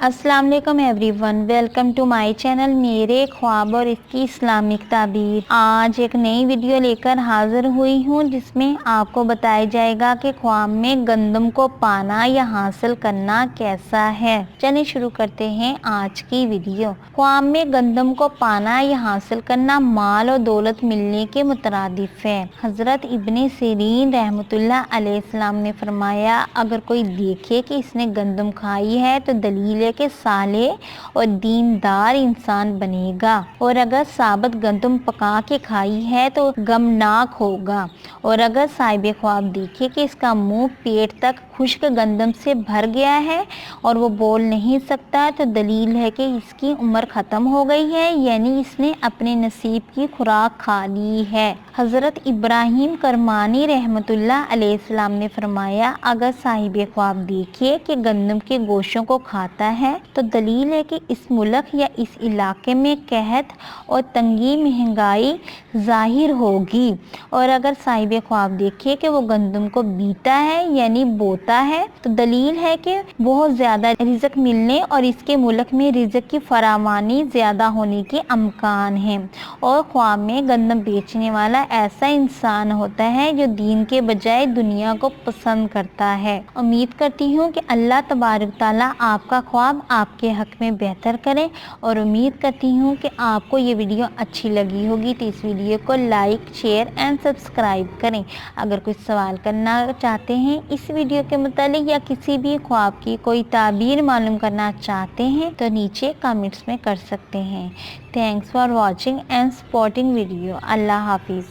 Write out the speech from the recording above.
अस्सलाम वालेकुम everyone, welcome to my channel मेरे ख्वाब और इसकी इस्लामिक ताबीर। आज एक नई वीडियो लेकर हाजिर हुई हूँ जिसमें आपको बताया जाएगा कि ख्वाब में गंदम को पाना या हासिल करना कैसा है। चलिए शुरू करते हैं आज की वीडियो। ख्वाब में गंदम को पाना या हासिल करना माल और दौलत मिलने के मुतरादिफ है। हजरत इब्ने सिरीन रहमतुल्लाह अलैहिस्सलाम ने फरमाया, अगर कोई देखे कि इसने गंदम खाई है तो दलील के साले और दीनदार इंसान बनेगा, और अगर साबत गंदम पका के खाई है तो गमनाक होगा। और अगर साहिब ख्वाब देखे कि इसका मुंह पेट तक खुश्क गंदम से भर गया है और वो बोल नहीं सकता तो दलील है कि इसकी उम्र ख़त्म हो गई है, यानी इसने अपने नसीब की खुराक खा ली है। हज़रत इब्राहीम करमानी रहमतुल्लाह अलैहिस्सलाम ने फरमाया, अगर साहिब ख्वाब देखे कि गंदम के गोशों को खाता है तो दलील है कि इस मुल्क या इस इलाके में कहत और तंगी महंगाई ज़ाहिर होगी। और अगर साहिब ख्वाब देखे कि वो गंदम को बीता है यानी बोता है तो दलील है कि बहुत ज़्यादा रिज़्क मिलने और इसके मुल्क में रिज़्क की फरावानी ज़्यादा होने के अमकान हैं। और ख्वाब में गंदम बेचने वाला ऐसा इंसान होता है जो दीन के बजाय दुनिया को पसंद करता है। उम्मीद करती हूँ कि अल्लाह तबारक ताला आपका ख्वाब आपके हक में बेहतर करें, और उम्मीद करती हूँ कि आपको ये वीडियो अच्छी लगी होगी। तो इस वीडियो को लाइक, शेयर एंड सब्सक्राइब करें। अगर कुछ सवाल करना चाहते हैं इस वीडियो के मुतालिक या किसी भी ख्वाब की कोई ताबीर मालूम करना चाहते हैं तो नीचे कमेंट्स में कर सकते हैं। Thanks for watching and supporting video. Allah हाफिज़।